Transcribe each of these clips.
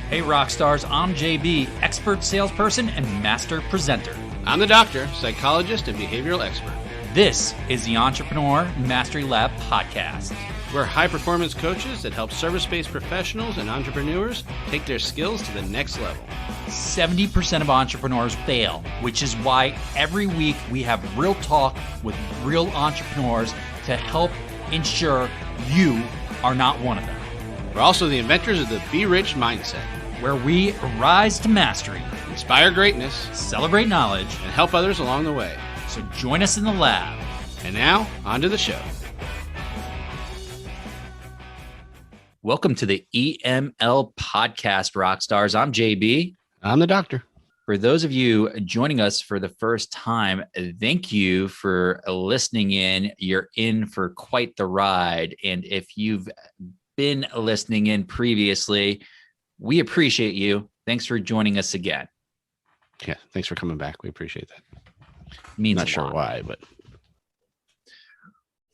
Hey Rockstars, I'm JB, expert salesperson and master presenter. I'm the doctor, psychologist, and behavioral expert. This is the Entrepreneur Mastery Lab podcast. We're high-performance coaches that help service-based professionals and entrepreneurs take their skills to the next level. 70% of entrepreneurs fail, which is why every week we have real talk with real entrepreneurs to help ensure you are not one of them. We're also the inventors of the Be Rich mindset, where we rise to mastery, inspire greatness, celebrate knowledge, and help others along the way. So join us in the lab. And now, on to the show. Welcome to the EML podcast, Rockstars. I'm JB. I'm the doctor. For those of you joining us for the first time, thank you for listening in. You're in for quite the ride. And if you've been listening in previously, we appreciate you. Thanks for joining us again. Yeah, thanks for coming back. We appreciate that. Means not sure why, but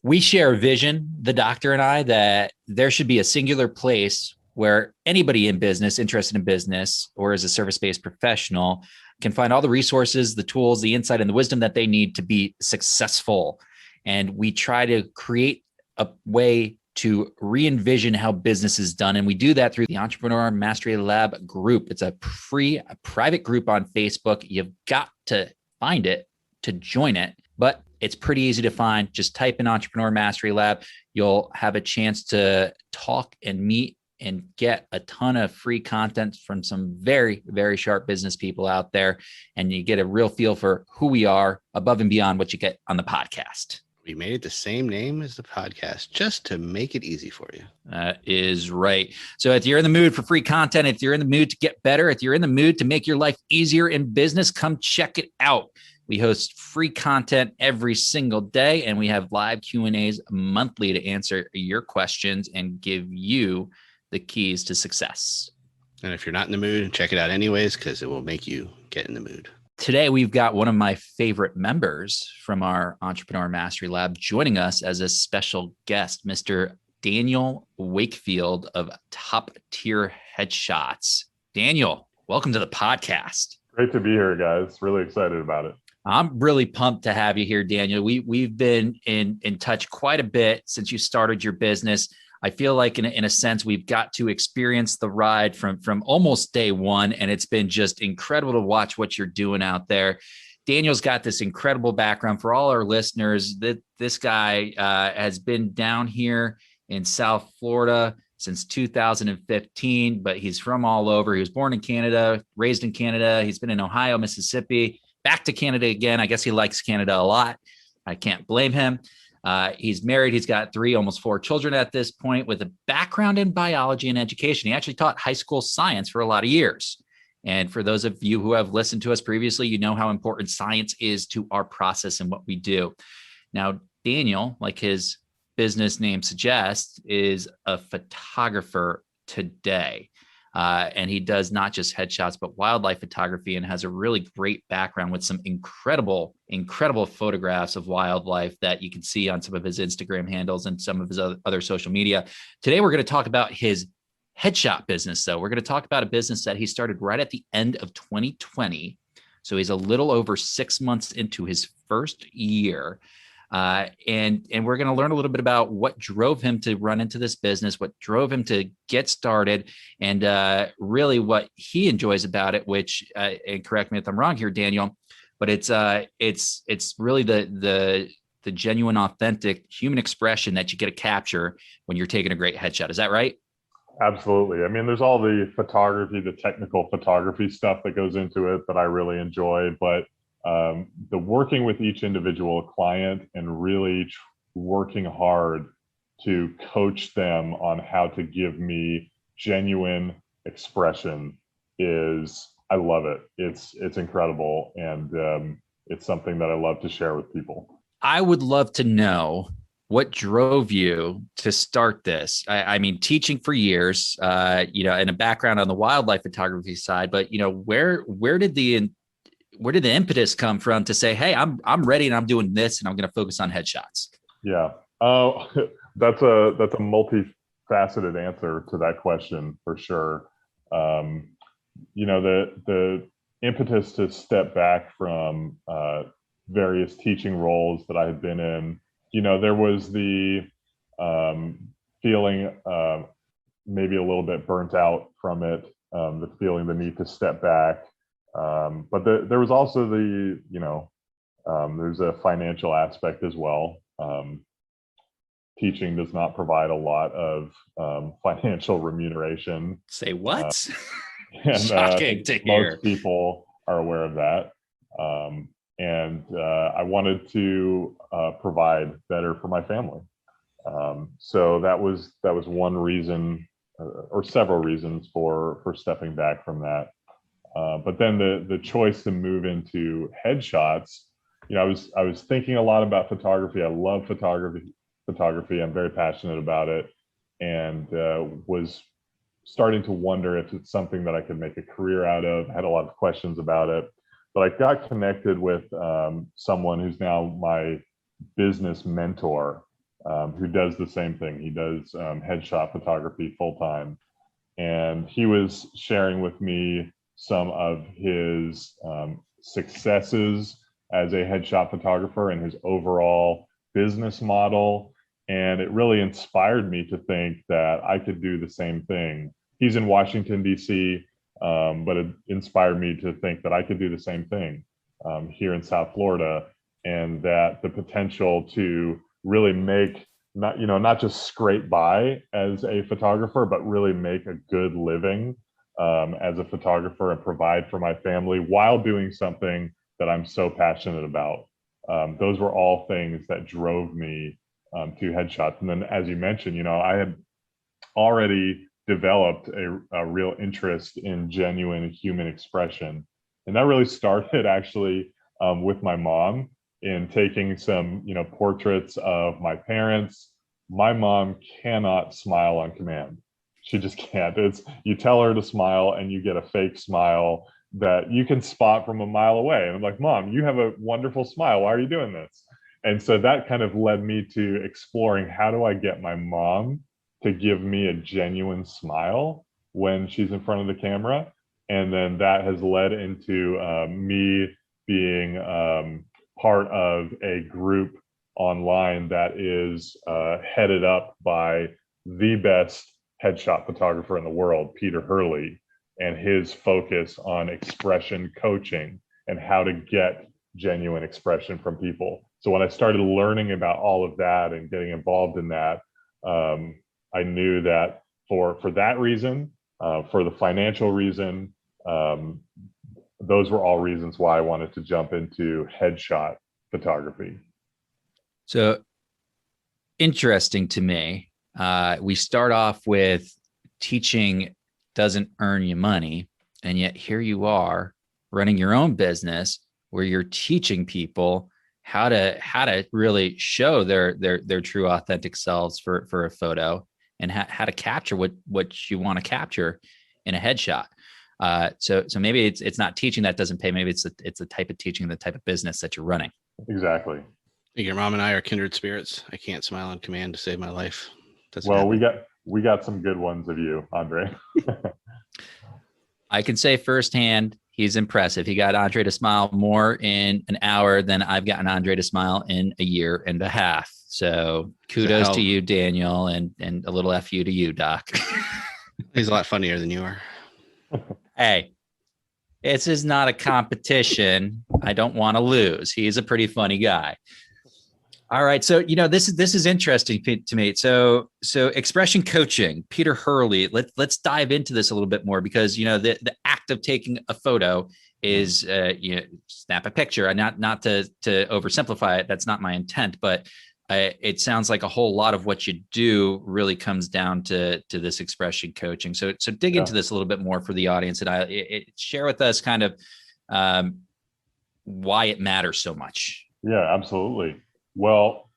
we share a vision, the doctor and I, that there should be a singular place where anybody in business, interested in business, or as a service-based professional can find all the resources, the tools, the insight, and the wisdom that they need to be successful. And we try to create a way to re-envision how business is done. And we do that through the Entrepreneur Mastery Lab group. It's a free private group on Facebook. You've got to find it to join it, but it's pretty easy to find. Just type in Entrepreneur Mastery Lab. You'll have a chance to talk and meet and get a ton of free content from some very, very sharp business people out there. And you get a real feel for who we are above and beyond what you get on the podcast. We made it the same name as the podcast just to make it easy for you. That is right. So if you're in the mood for free content, if you're in the mood to get better, if you're in the mood to make your life easier in business, come check it out. We host free content every single day, and we have live Q&As monthly to answer your questions and give you the keys to success. And if you're not in the mood, check it out anyways, because it will make you get in the mood. Today, we've got one of my favorite members from our Entrepreneur Mastery Lab joining us as a special guest, Mr. Daniel Wakefield of Top Tier Headshots. Daniel, welcome to the podcast. Great to be here, guys. Really excited about it. I'm really pumped to have you here, Daniel. We've been in touch quite a bit since you started your business. I feel like in a sense, we've got to experience the ride from almost day one, and it's been just incredible to watch what you're doing out there. Daniel's got this incredible background. For all our listeners, this guy has been down here in South Florida since 2015, but he's from all over. He was born in Canada, raised in Canada. He's been in Ohio, Mississippi, back to Canada again. I guess he likes Canada a lot. I can't blame him. He's married. He's got 3, almost 4 children at this point with a background in biology and education. He actually taught high school science for a lot of years. And for those of you who have listened to us previously, you know how important science is to our process and what we do. Now, Daniel, like his business name suggests, is a photographer today. And he does not just headshots, but wildlife photography, and has a really great background with some incredible photographs of wildlife that you can see on some of his Instagram handles and some of his other social media. Today, we're going to talk about his headshot business, though. We're going to talk about a business that he started right at the end of 2020. So he's a little over 6 months into his first year. And we're going to learn a little bit about what drove him to run into this business, what drove him to get started, and really what he enjoys about it, which, and correct me if I'm wrong here, Daniel, but it's really the genuine, authentic human expression that you get to capture when you're taking a great headshot. Is that right? Absolutely. I mean, there's all the photography, the technical photography stuff that goes into it that I really enjoy, but the working with each individual client and really working hard to coach them on how to give me genuine expression I love it. It's incredible. And it's something that I love to share with people. I would love to know what drove you to start this. I mean, teaching for years, and a background on the wildlife photography side, but where did the impetus come from to say, hey, I'm ready and I'm doing this and I'm going to focus on headshots? Yeah. Oh, that's a multifaceted answer to that question for sure. The impetus to step back from various teaching roles that I had been in, there was the feeling maybe a little bit burnt out from it, the feeling the need to step back. But there was also there's a financial aspect as well. Teaching does not provide a lot of financial remuneration. Say what? And Shocking to hear. Most people are aware of that. And I wanted to provide better for my family. So that was one reason, or several reasons for stepping back from that. But then the choice to move into headshots, I was thinking a lot about photography. I love photography. I'm very passionate about it, and was starting to wonder if it's something that I could make a career out of. I had a lot of questions about it, but I got connected with someone who's now my business mentor, who does the same thing. He does headshot photography full time, and he was sharing with me some of his successes as a headshot photographer and his overall business model. And it really inspired me to think that I could do the same thing. He's in Washington, D.C., but it inspired me to think that I could do the same thing here in South Florida, and that the potential to really make not just scrape by as a photographer, but really make a good living as a photographer and provide for my family while doing something that I'm so passionate about. Those were all things that drove me to headshots. And then, as you mentioned, I had already developed a real interest in genuine human expression. And that really started actually with my mom, in taking some, portraits of my parents. My mom cannot smile on command. She just can't. You tell her to smile and you get a fake smile that you can spot from a mile away. And I'm like, Mom, you have a wonderful smile. Why are you doing this? And so that kind of led me to exploring, how do I get my mom to give me a genuine smile when she's in front of the camera? And then that has led into me being part of a group online that is headed up by the best headshot photographer in the world, Peter Hurley, and his focus on expression coaching and how to get genuine expression from people. So when I started learning about all of that and getting involved in that, I knew that for that reason, for the financial reason, those were all reasons why I wanted to jump into headshot photography. So interesting to me. We start off with teaching doesn't earn you money, and yet here you are running your own business where you're teaching people how to really show their true authentic selves for a photo, and how to capture what you want to capture in a headshot. So maybe it's not teaching that doesn't pay. Maybe it's the type of teaching, the type of business that you're running. Exactly. Your mom and I are kindred spirits. I can't smile on command to save my life. Well, we got some good ones of you, Andre. I can say firsthand, he's impressive. He got Andre to smile more in an hour than I've gotten Andre to smile in a year and a half. So kudos to you, Daniel, and a little FU to you, Doc. He's a lot funnier than you are. Hey, this is not a competition. I don't want to lose. He's a pretty funny guy. All right. So, this is interesting to me. So expression coaching, Peter Hurley, let's dive into this a little bit more, because, the act of taking a photo is, snap a picture, and not to oversimplify it. That's not my intent, but it sounds like a whole lot of what you do really comes down to this expression coaching. So dig into this a little bit more for the audience, and share with us kind of why it matters so much. Yeah, absolutely. Well,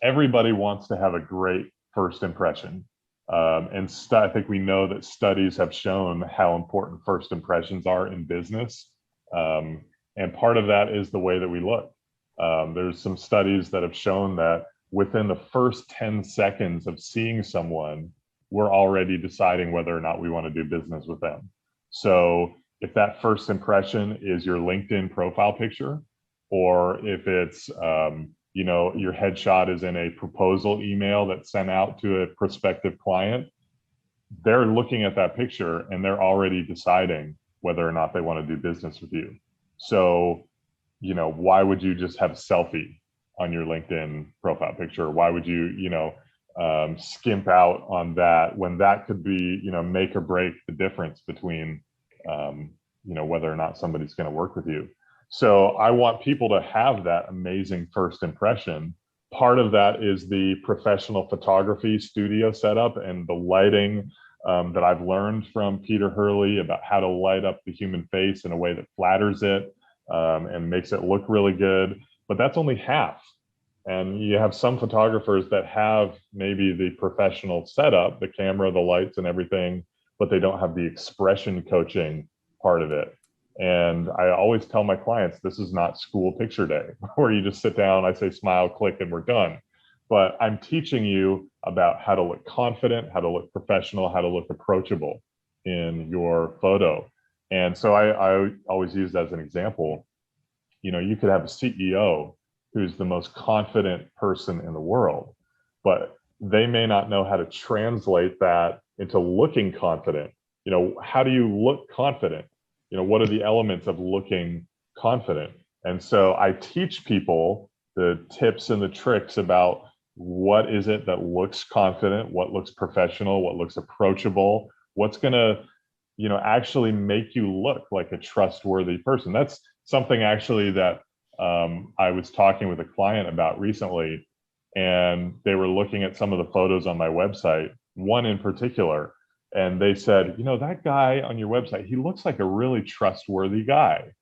everybody wants to have a great first impression. And I think we know that studies have shown how important first impressions are in business. And part of that is the way that we look. There's some studies that have shown that within the first 10 seconds of seeing someone, we're already deciding whether or not we want to do business with them. So if that first impression is your LinkedIn profile picture, or if it's, your headshot is in a proposal email that's sent out to a prospective client, they're looking at that picture and they're already deciding whether or not they want to do business with you. So, why would you just have a selfie on your LinkedIn profile picture? Why would you, skimp out on that when that could be, make or break the difference between, whether or not somebody's going to work with you. So I want people to have that amazing first impression. Part of that is the professional photography studio setup and the lighting that I've learned from Peter Hurley about how to light up the human face in a way that flatters it and makes it look really good. But that's only half. And you have some photographers that have maybe the professional setup, the camera, the lights and everything, but they don't have the expression coaching part of it. And I always tell my clients, this is not school picture day where you just sit down, I say smile, click, and we're done. But I'm teaching you about how to look confident, how to look professional, how to look approachable in your photo. And so I always use that as an example. You could have a CEO who's the most confident person in the world, but they may not know how to translate that into looking confident. How do you look confident? What are the elements of looking confident? And so I teach people the tips and the tricks about what is it that looks confident, what looks professional, what looks approachable, what's going to, actually make you look like a trustworthy person. That's something actually that I was talking with a client about recently, and they were looking at some of the photos on my website, one in particular. And they said, that guy on your website, he looks like a really trustworthy guy.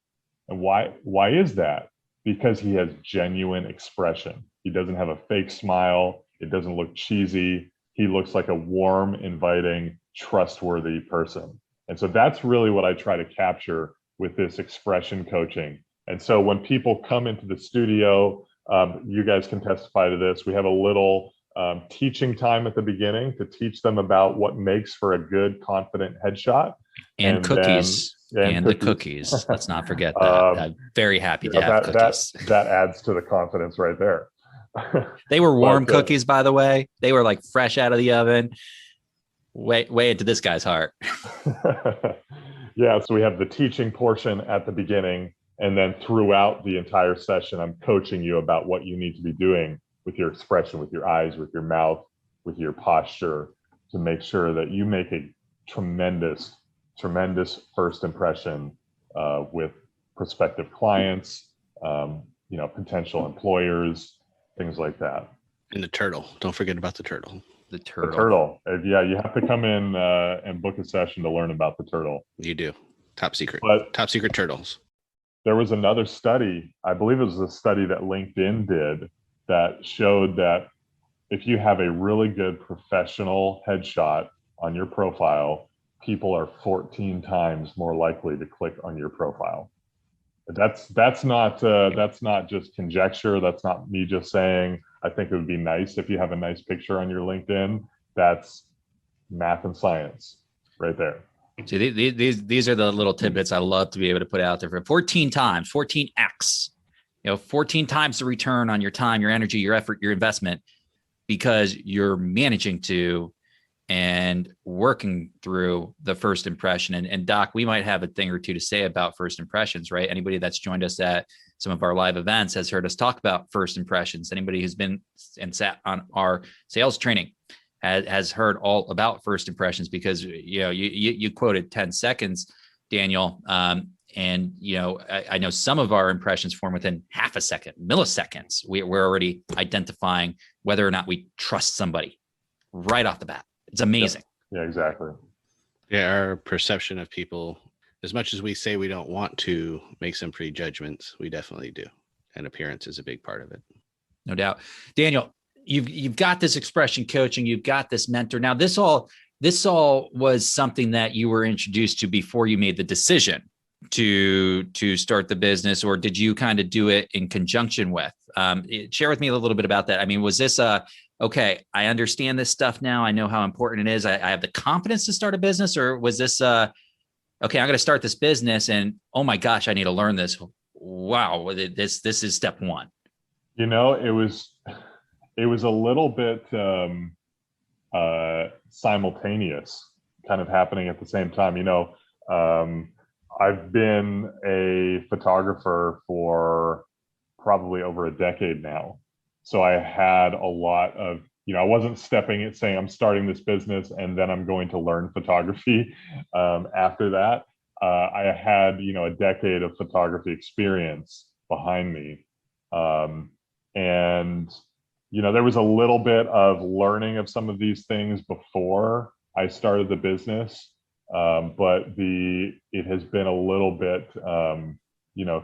And why is that? Because he has genuine expression. He doesn't have a fake smile. It doesn't look cheesy. He looks like a warm, inviting, trustworthy person. And so that's really what I try to capture with this expression coaching. And so when people come into the studio, you guys can testify to this. We have a little teaching time at the beginning to teach them about what makes for a good, confident headshot. And cookies. And the cookies. Let's not forget that. I'm very happy to have cookies. That adds to the confidence right there. They were warm cookies, by the way. They were like fresh out of the oven. Way into this guy's heart. Yeah, so we have the teaching portion at the beginning, and then throughout the entire session, I'm coaching you about what you need to be doing with your expression, with your eyes, with your mouth, with your posture, to make sure that you make a tremendous first impression with prospective clients, potential employers, things like that. And the turtle. Don't forget about the turtle. The turtle. Yeah, you have to come in and book a session to learn about the turtle. You do. Top secret. But top secret turtles. There was another study, I believe it was a study that LinkedIn did, that showed that if you have a really good professional headshot on your profile, people are 14 times more likely to click on your profile. That's not just conjecture. That's not me just saying, I think it would be nice if you have a nice picture on your LinkedIn. That's math and science right there. See, these are the little tidbits I love to be able to put out there for 14 times, 14x, 14 times the return on your time, your energy, your effort, your investment, because you're managing to and working through the first impression. And Doc, we might have a thing or two to say about first impressions, right? Anybody that's joined us at some of our live events has heard us talk about first impressions. Anybody who's been and sat on our sales training has heard all about first impressions, because you quoted 10 seconds, Daniel. And I know some of our impressions form within half a second, milliseconds. We're already identifying whether or not we trust somebody right off the bat. It's amazing. Yeah, exactly. Yeah, our perception of people, as much as we say we don't want to make some prejudgments, we definitely do. And appearance is a big part of it. No doubt. Daniel, you've got this expression coaching, you've got this mentor. Now, this all was something that you were introduced to before you made the decision to start the business, or did you kind of do it in conjunction with? Share with me a little bit about that. I mean, was this okay, I understand this stuff now. I know how important it is. I have the confidence to start a business, or was this, okay, I'm going to start this business and oh my gosh, I need to learn this. Wow. This is step one. It was a little bit simultaneous, kind of happening at the same time. I've been a photographer for probably over a decade now. So I had a lot of, I wasn't saying I'm starting this business and then I'm going to learn photography after that. I had, a decade of photography experience behind me. And there was a little bit of learning of some of these things before I started the business, but it has been a little bit,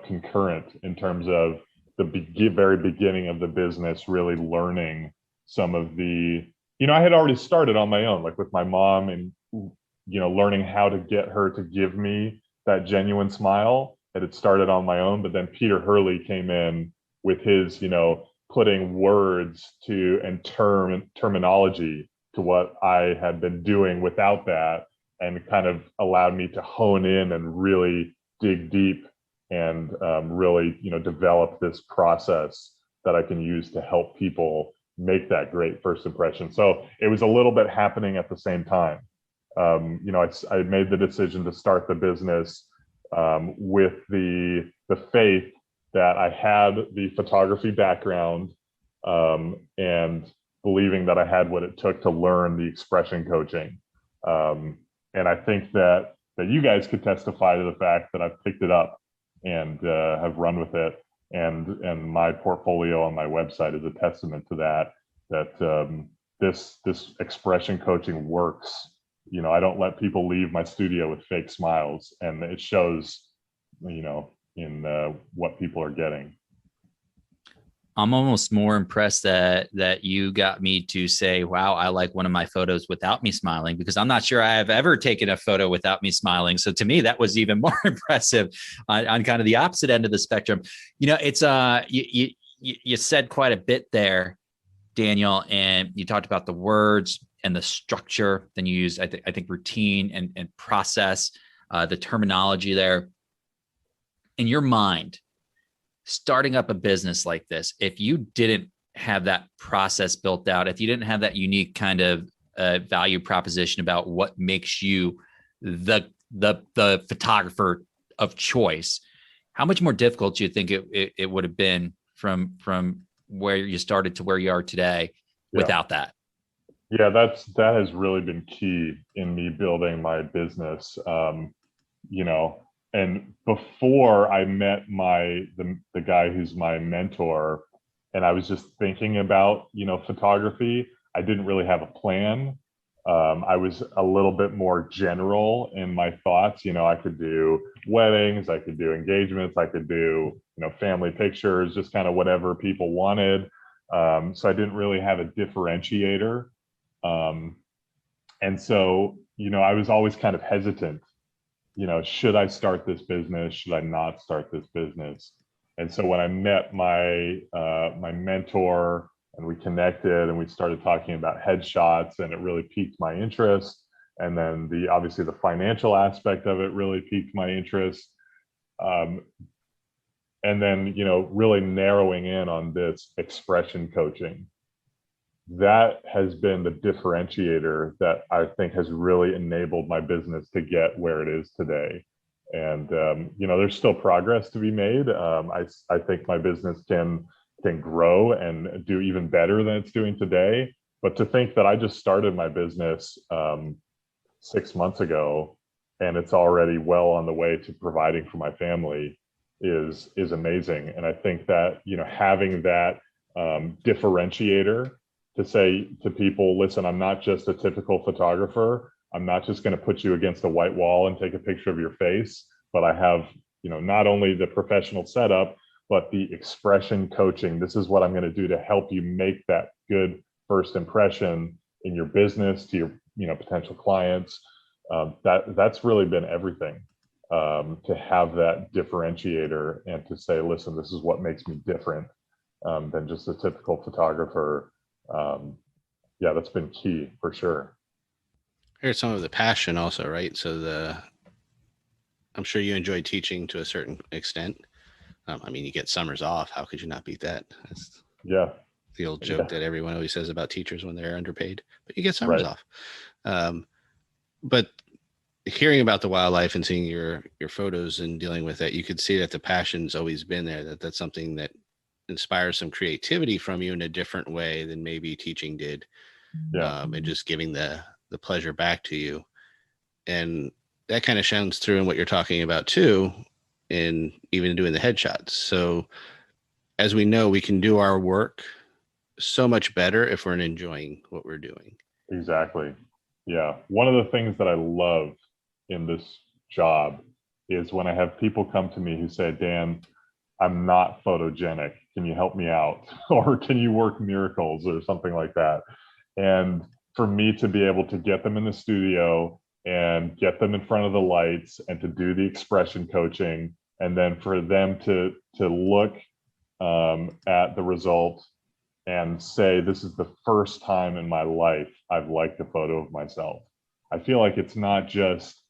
concurrent in terms of the very beginning of the business, really learning some of I had already started on my own, like with my mom, and learning how to get her to give me that genuine smile. It had started on my own, but then Peter Hurley came in with his, putting words to and terminology to what I had been doing without that, and kind of allowed me to hone in and really dig deep and really, develop this process that I can use to help people make that great first impression. So it was a little bit happening at the same time. I made the decision to start the business with the faith that I had the photography background, and believing that I had what it took to learn the expression coaching. And I think that you guys could testify to the fact that I've picked it up and have run with it. And my portfolio on my website is a testament to that this expression coaching works. I don't let people leave my studio with fake smiles, and it shows, in what people are getting. I'm almost more impressed that you got me to say, wow, I like one of my photos without me smiling, because I'm not sure I have ever taken a photo without me smiling. So to me, that was even more impressive on kind of the opposite end of the spectrum. It's you said quite a bit there, Daniel, and you talked about the words and the structure. Then you used, I think routine and process, the terminology there. In your mind, starting up a business like this, if you didn't have that process built out, if you didn't have that unique kind of value proposition about what makes you the photographer of choice, how much more difficult do you think it would have been from where you started to where you are today without that? Yeah, that has really been key in me building my business. And before I met the guy who's my mentor, and I was just thinking about, photography, I didn't really have a plan. I was a little bit more general in my thoughts. I could do weddings, I could do engagements, I could do, family pictures, just kind of whatever people wanted. So I didn't really have a differentiator. And so, I was always kind of hesitant. Should I start this business? Should I not start this business? And so when I met my mentor, and we connected and we started talking about headshots, and it really piqued my interest. And then obviously the financial aspect of it really piqued my interest. And then, really narrowing in on this expression coaching. That has been the differentiator that I think has really enabled my business to get where it is today. And there's still progress to be made. I think my business can grow and do even better than it's doing today. But to think that I just started my business 6 months ago, and it's already well on the way to providing for my family is amazing. And I think that having that differentiator to say to people, listen, I'm not just a typical photographer. I'm not just going to put you against a white wall and take a picture of your face, but I have, not only the professional setup, but the expression coaching. This is what I'm going to do to help you make that good first impression in your business to your, potential clients. That's really been everything, to have that differentiator and to say, listen, this is what makes me different than just a typical photographer. yeah, that's been key for sure. Here's some of the passion also, right? So I'm sure you enjoy teaching to a certain extent. I mean, you get summers off. How could you not beat that? That's Yeah. the old joke Yeah. that everyone always says about teachers when they're underpaid, but you get summers Right. off. But hearing about the wildlife and seeing your photos and dealing with that, you could see that the passion's always been there, that's something that inspires some creativity from you in a different way than maybe teaching did. Yeah. And just giving the pleasure back to you. And that kind of shines through in what you're talking about too, in even doing the headshots. So as we know, we can do our work so much better if we're enjoying what we're doing. Exactly. Yeah. One of the things that I love in this job is when I have people come to me who say, Dan, I'm not photogenic. Can you help me out? Or can you work miracles or something like that? And for me to be able to get them in the studio and get them in front of the lights and to do the expression coaching, and then for them to look at the result and say, this is the first time in my life I've liked a photo of myself. I feel like it's not just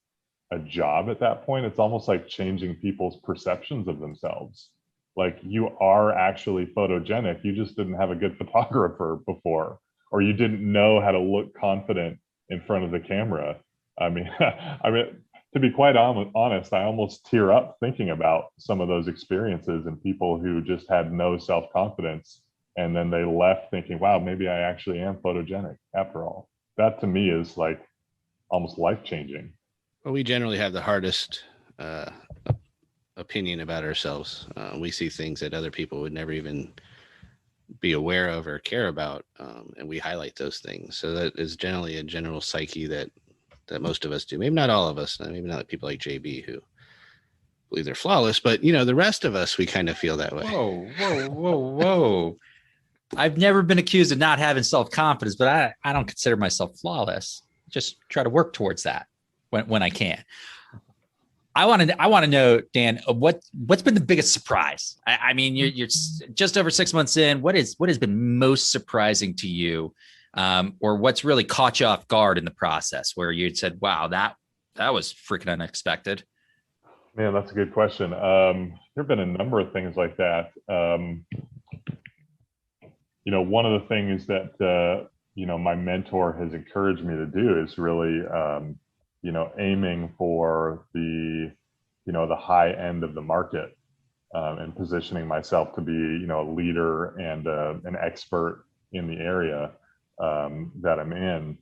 a job at that point. It's almost like changing people's perceptions of themselves. Like, you are actually photogenic. You just didn't have a good photographer before, or you didn't know how to look confident in front of the camera. I mean, to be quite honest, I almost tear up thinking about some of those experiences and people who just had no self-confidence. And then they left thinking, wow, maybe I actually am photogenic after all. That to me is like almost life-changing. Well, we generally have the hardest opinion about ourselves. We see things that other people would never even be aware of or care about, and we highlight those things. So that is generally a general psyche that most of us do. Maybe not all of us. Maybe not people like JB who believe they're flawless, but the rest of us, we kind of feel that way. Whoa. I've never been accused of not having self-confidence, but I don't consider myself flawless. Just try to work towards that when I can. I want to know, Dan, what's been the biggest surprise? I mean, you're just over 6 months in. What has been most surprising to you, or what's really caught you off guard in the process, where you said, "Wow, that was freaking unexpected"? Man, that's a good question. There have been a number of things like that. One of the things that my mentor has encouraged me to do is really aiming for the high end of the market, and positioning myself to be a leader and an expert in the area that I'm in.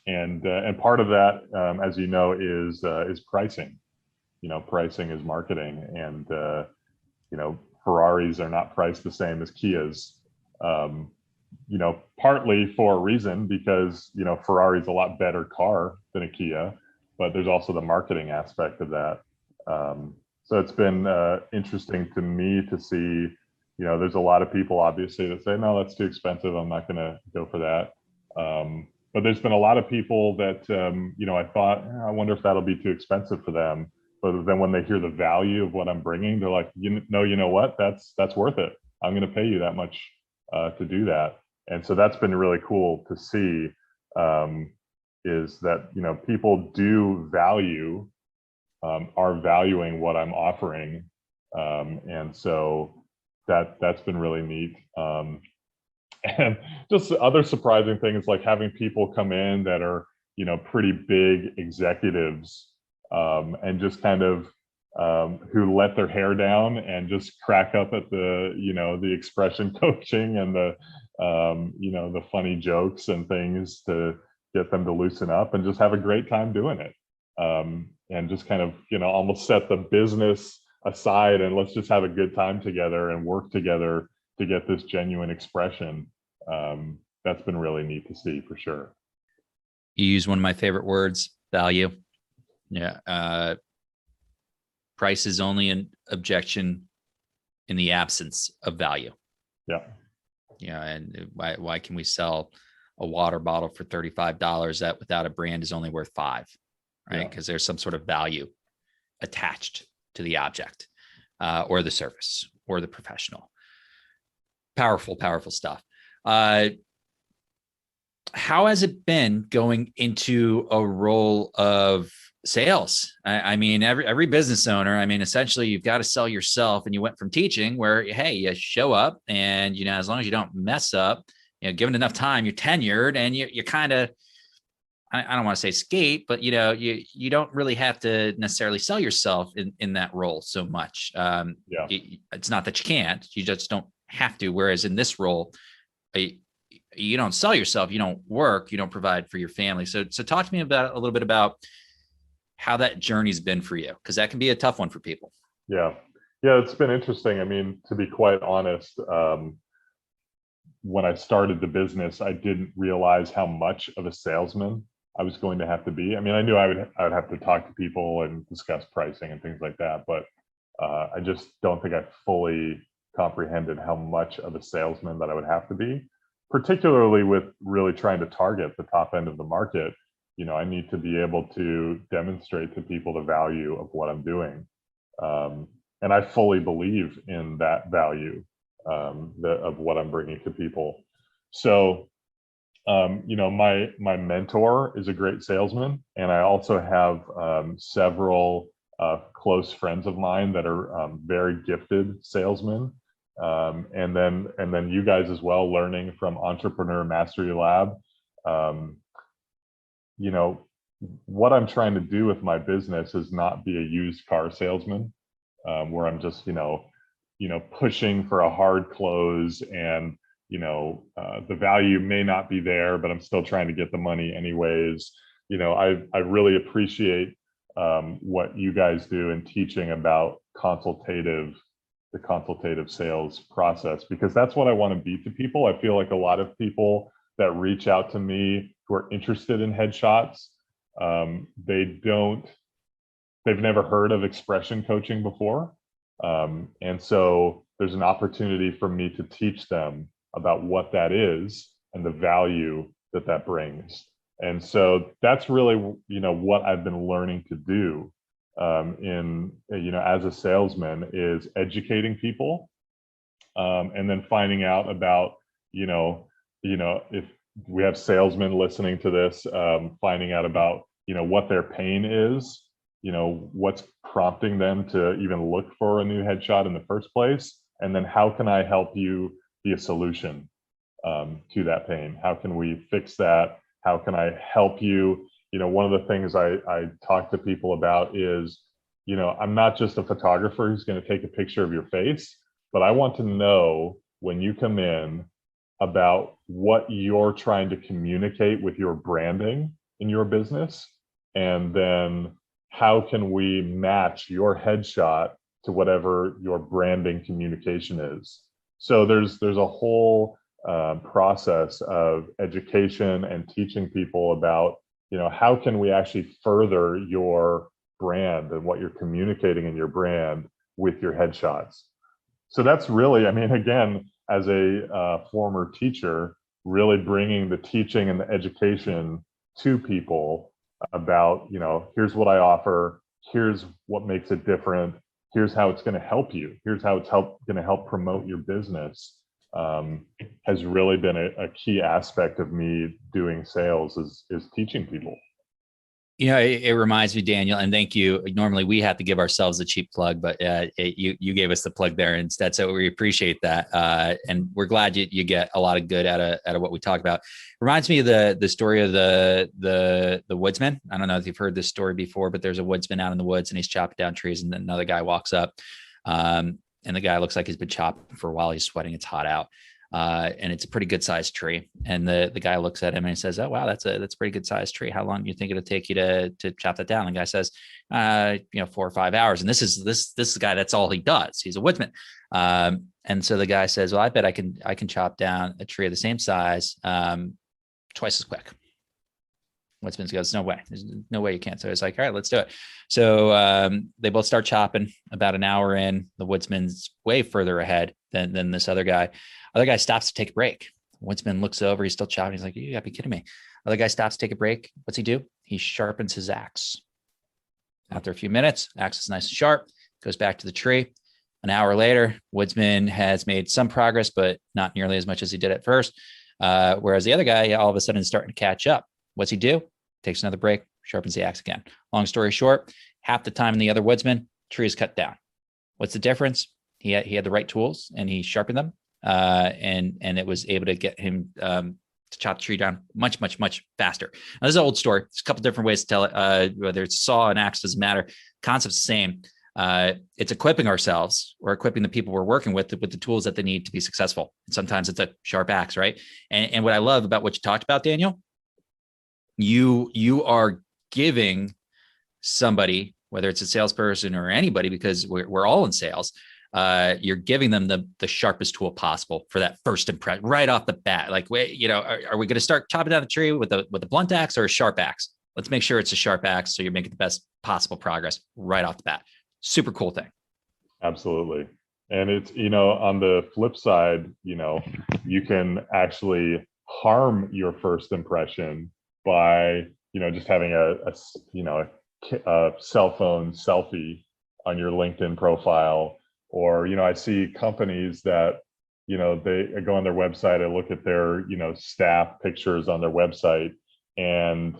And part of that, as you know, is pricing. Pricing is marketing, and Ferraris are not priced the same as Kias. Partly for a reason, because Ferrari's a lot better car than a Kia, but there's also the marketing aspect of that. So it's been interesting to me to see, there's a lot of people obviously that say, no, that's too expensive, I'm not going to go for that. But there's been a lot of people that, I thought, I wonder if that'll be too expensive for them. But then when they hear the value of what I'm bringing, they're like, you know what, that's worth it. I'm going to pay you that much to do that. And so that's been really cool to see, is that, people do value, are valuing what I'm offering. And so that's been really neat. And just other surprising things, like having people come in that are, pretty big executives, and just kind of, who let their hair down and just crack up at the expression coaching and the funny jokes and things to get them to loosen up and just have a great time doing it. And just kind of, almost set the business aside and let's just have a good time together and work together to get this genuine expression. That's been really neat to see, for sure. You use one of my favorite words, value. Yeah. Price is only an objection in the absence of value. Yeah. Yeah. And why can we sell a water bottle for $35 that without a brand is only worth $5, right? Because there's some sort of value attached to the object, or the service or the professional. Powerful stuff. How has it been going into a role of sales? I mean, every business owner, I mean, essentially you've got to sell yourself, and you went from teaching where, hey, you show up and, as long as you don't mess up, given enough time, you're tenured, and you kind of, I don't want to say skate, but you don't really have to necessarily sell yourself in that role so much. Yeah. It's not that you can't, you just don't have to. Whereas in this role, you don't sell yourself, you don't work, you don't provide for your family. So talk to me about a little bit about how that journey's been for you, because that can be a tough one for people. Yeah. Yeah. It's been interesting. I mean, to be quite honest, when I started the business, I didn't realize how much of a salesman I was going to have to be. I mean, I knew I would have to talk to people and discuss pricing and things like that, but I just don't think I fully comprehended how much of a salesman that I would have to be, particularly with really trying to target the top end of the market. I need to be able to demonstrate to people the value of what I'm doing. And I fully believe in that value of what I'm bringing to people. So, my mentor is a great salesman, and I also have several close friends of mine that are very gifted salesmen. And then you guys as well, learning from Entrepreneur Mastery Lab. What I'm trying to do with my business is not be a used car salesman, where I'm just pushing for a hard close, and the value may not be there, but I'm still trying to get the money anyways. I really appreciate what you guys do in teaching about the consultative sales process, because that's what I want to be to people. I feel like a lot of people that reach out to me who are interested in headshots, they've never heard of expression coaching before. And so there's an opportunity for me to teach them about what that is and the value that brings. And so that's really, what I've been learning to do as a salesman, is educating people, and then finding out about, if we have salesmen listening to this, finding out about, what their pain is, what's prompting them to even look for a new headshot in the first place, and then how can I help you be a solution to that pain? How can we fix that? How can I help you? One of the things I talk to people about is, I'm not just a photographer who's going to take a picture of your face, but I want to know when you come in about what you're trying to communicate with your branding in your business, and then how can we match your headshot to whatever your branding communication is. So there's a whole process of education and teaching people about, how can we actually further your brand and what you're communicating in your brand with your headshots. So that's really, I mean, again, as a former teacher, really bringing the teaching and the education to people about, here's what I offer, here's what makes it different, here's how it's going to help you, here's how it's going to help promote your business, has really been a key aspect of me doing sales, is teaching people. It reminds me, Daniel, and thank you. Normally we have to give ourselves a cheap plug, but you gave us the plug there instead. So we appreciate that. And we're glad you get a lot of good out of what we talk about. Reminds me of the story of the woodsman. I don't know if you've heard this story before, but there's a woodsman out in the woods and he's chopping down trees, and then another guy walks up. And the guy looks like he's been chopping for a while. He's sweating. It's hot out. And it's a pretty good sized tree. And the guy looks at him and he says, "Oh, wow, that's a pretty good sized tree. How long do you think it'll take you to chop that down?" And the guy says, 4 or 5 hours. And this is the guy, that's all he does. He's a woodsman. And so the guy says, "Well, I bet I can chop down a tree of the same size, twice as quick." Woodsman goes, "No way. There's no way you can't." So he's like, "All right, let's do it." So they both start chopping. About an hour in, the woodsman's way further ahead than this other guy. Other guy stops to take a break. Woodsman looks over. He's still chopping. He's like, "You gotta be kidding me." Other guy stops to take a break. What's he do? He sharpens his axe. After a few minutes, axe is nice and sharp. Goes back to the tree. An hour later, Woodsman has made some progress, but not nearly as much as he did at first. Whereas the other guy all of a sudden is starting to catch up. What's he do? Takes another break, sharpens the axe again. Long story short, half the time in the other woodsman, tree is cut down. What's the difference? He had the right tools and he sharpened them, and it was able to get him to chop the tree down much faster. Now, this is an old story. There's a couple different ways to tell it. Whether it's saw and axe, doesn't matter. Concept's the same. It's equipping ourselves or equipping the people we're working with the tools that they need to be successful. And sometimes it's a sharp axe, right? And what I love about what you talked about, Daniel, you are giving somebody, whether it's a salesperson or anybody, because we're all in sales, you're giving them the sharpest tool possible for that first impression right off the bat. Like, wait, are we going to start chopping down the tree with a blunt axe or a sharp axe? Let's make sure it's a sharp axe, so you're making the best possible progress right off the bat. Super cool thing. Absolutely. And it's, on the flip side, you can actually harm your first impression by, just having a cell phone selfie on your LinkedIn profile. Or, I see companies that, they go on their website and look at their, staff pictures on their website, and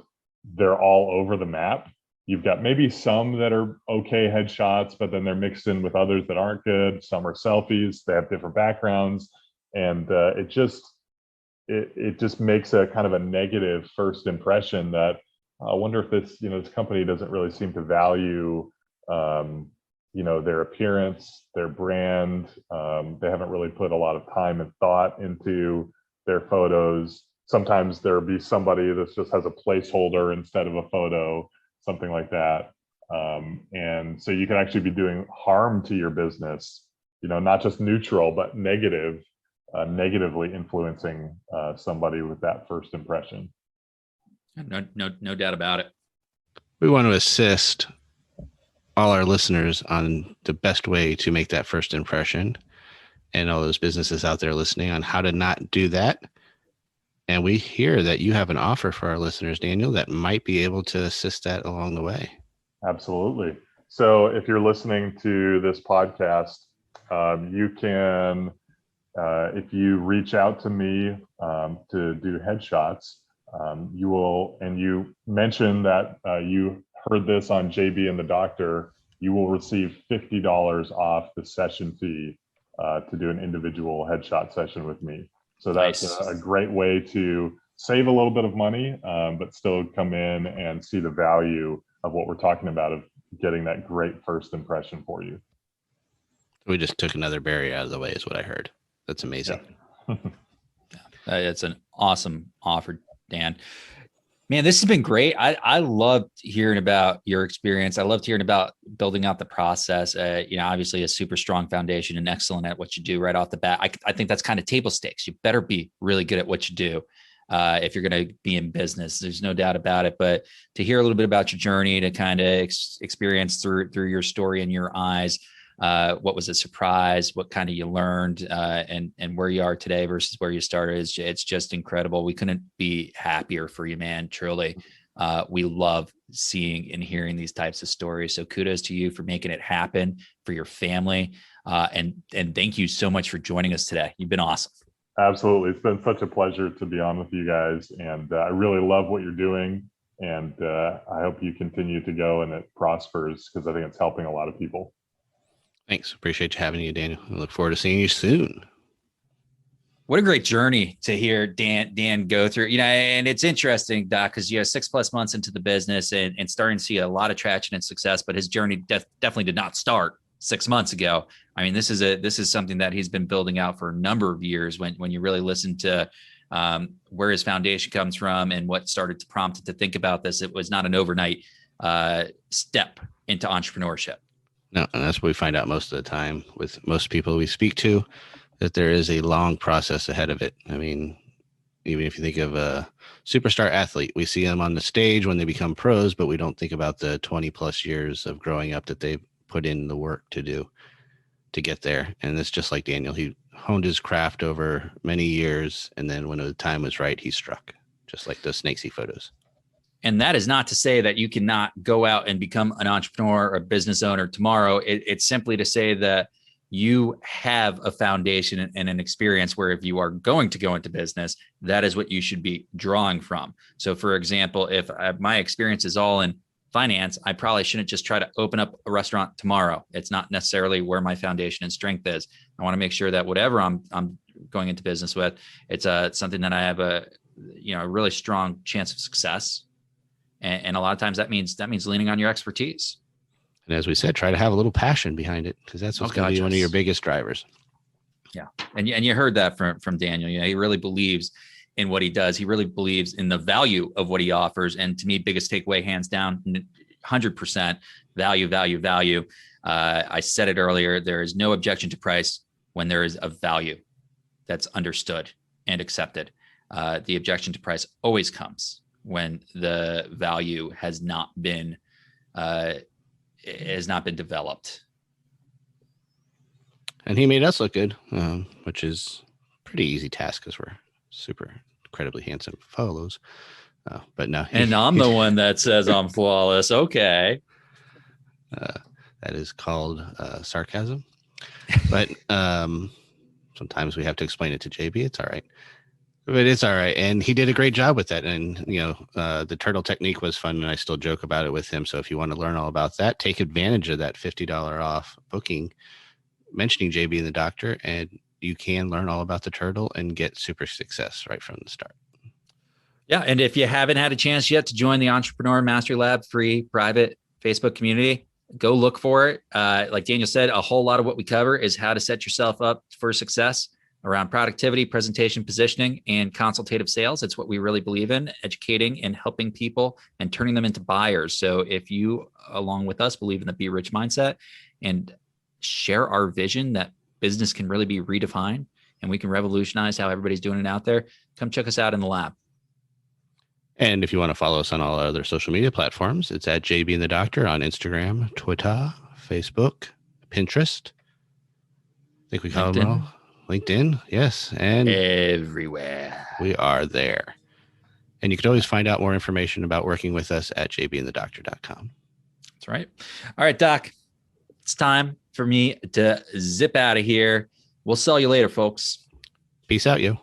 they're all over the map. You've got maybe some that are okay headshots, but then they're mixed in with others that aren't good. Some are selfies, they have different backgrounds. And it just makes a kind of a negative first impression that I wonder if this company doesn't really seem to value, their appearance, their brand. They haven't really put a lot of time and thought into their photos. Sometimes there'll be somebody that just has a placeholder instead of a photo, something like that. And so you can actually be doing harm to your business, not just neutral, but negatively influencing somebody with that first impression. No doubt about it. We want to assist all our listeners on the best way to make that first impression, and all those businesses out there listening on how to not do that. And we hear that you have an offer for our listeners, Daniel, that might be able to assist that along the way. Absolutely. So if you're listening to this podcast, you can, if you reach out to me to do headshots, you mention that you heard this on JB and the Doctor, you will receive $50 off the session fee to do an individual headshot session with me. So that's nice. A great way to save a little bit of money, but still come in and see the value of what we're talking about, of getting that great first impression for you. We just took another barrier out of the way is what I heard. That's amazing. Yeah. It's an awesome offer, Dan. Man, this has been great. I loved hearing about your experience. I loved hearing about building out the process. Obviously a super strong foundation and excellent at what you do right off the bat. I think that's kind of table stakes. You better be really good at what you do if you're going to be in business. There's no doubt about it. But to hear a little bit about your journey, to kind of experience through your story in your eyes, what was a surprise, what kind of you learned, and where you are today versus where you started, it's just incredible. We couldn't be happier for you, man. Truly. We love seeing and hearing these types of stories. So kudos to you for making it happen for your family. And thank you so much for joining us today. You've been awesome. Absolutely. It's been such a pleasure to be on with you guys. And I really love what you're doing. And I hope you continue to go and it prospers, because I think it's helping a lot of people. Thanks. Appreciate you having you, Daniel. I look forward to seeing you soon. What a great journey to hear Dan go through, and it's interesting, Doc, because 6+ months into the business and starting to see a lot of traction and success, but his journey definitely did not start 6 months ago. I mean, this is something that he's been building out for a number of years. When you really listen to where his foundation comes from and what started to prompt it to think about this, it was not an overnight step into entrepreneurship. No, and that's what we find out most of the time with most people we speak to, that there is a long process ahead of it. I mean, even if you think of a superstar athlete, we see them on the stage when they become pros, but we don't think about the 20+ years of growing up that they put in the work to do to get there. And it's just like Daniel. He honed his craft over many years, and then when the time was right, he struck, just like those Snakesy photos. And that is not to say that you cannot go out and become an entrepreneur or a business owner tomorrow. It's simply to say that you have a foundation and an experience where if you are going to go into business, that is what you should be drawing from. So for example, if my experience is all in finance, I probably shouldn't just try to open up a restaurant tomorrow. It's not necessarily where my foundation and strength is. I want to make sure that whatever I'm going into business with, it's something that I have a really strong chance of success. And a lot of times that means leaning on your expertise. And as we said, try to have a little passion behind it, because that's what's going to be one of your biggest drivers. Yeah. And you heard that from Daniel. He really believes in what he does. He really believes in the value of what he offers. And to me, biggest takeaway, hands down, 100% value. I said it earlier, there is no objection to price when there is a value that's understood and accepted. The objection to price always comes when the value has not been developed. And he made us look good, which is a pretty easy task because we're super incredibly handsome photos. But no. And I'm the one that says I'm flawless. Okay. That is called sarcasm. But sometimes we have to explain it to JB. It's all right. But it's all right. And he did a great job with that. And, the turtle technique was fun. And I still joke about it with him. So if you want to learn all about that, take advantage of that $50 off booking, mentioning JB and the doctor, and you can learn all about the turtle and get super success right from the start. Yeah. And if you haven't had a chance yet to join the Entrepreneur Mastery Lab free private Facebook community, go look for it. Like Daniel said, a whole lot of what we cover is how to set yourself up for success around productivity, presentation, positioning, and consultative sales. It's what we really believe in, educating and helping people and turning them into buyers. So if you, along with us, believe in the Be Rich mindset and share our vision that business can really be redefined and we can revolutionize how everybody's doing it out there, come check us out in the lab. And if you want to follow us on all our other social media platforms, it's at JB and the Doctor on Instagram, Twitter, Facebook, Pinterest. I think we call them all. LinkedIn, yes. And everywhere. We are there. And you can always find out more information about working with us at jbandthedoctor.com. That's right. All right, Doc. It's time for me to zip out of here. We'll sell you later, folks. Peace out, yo.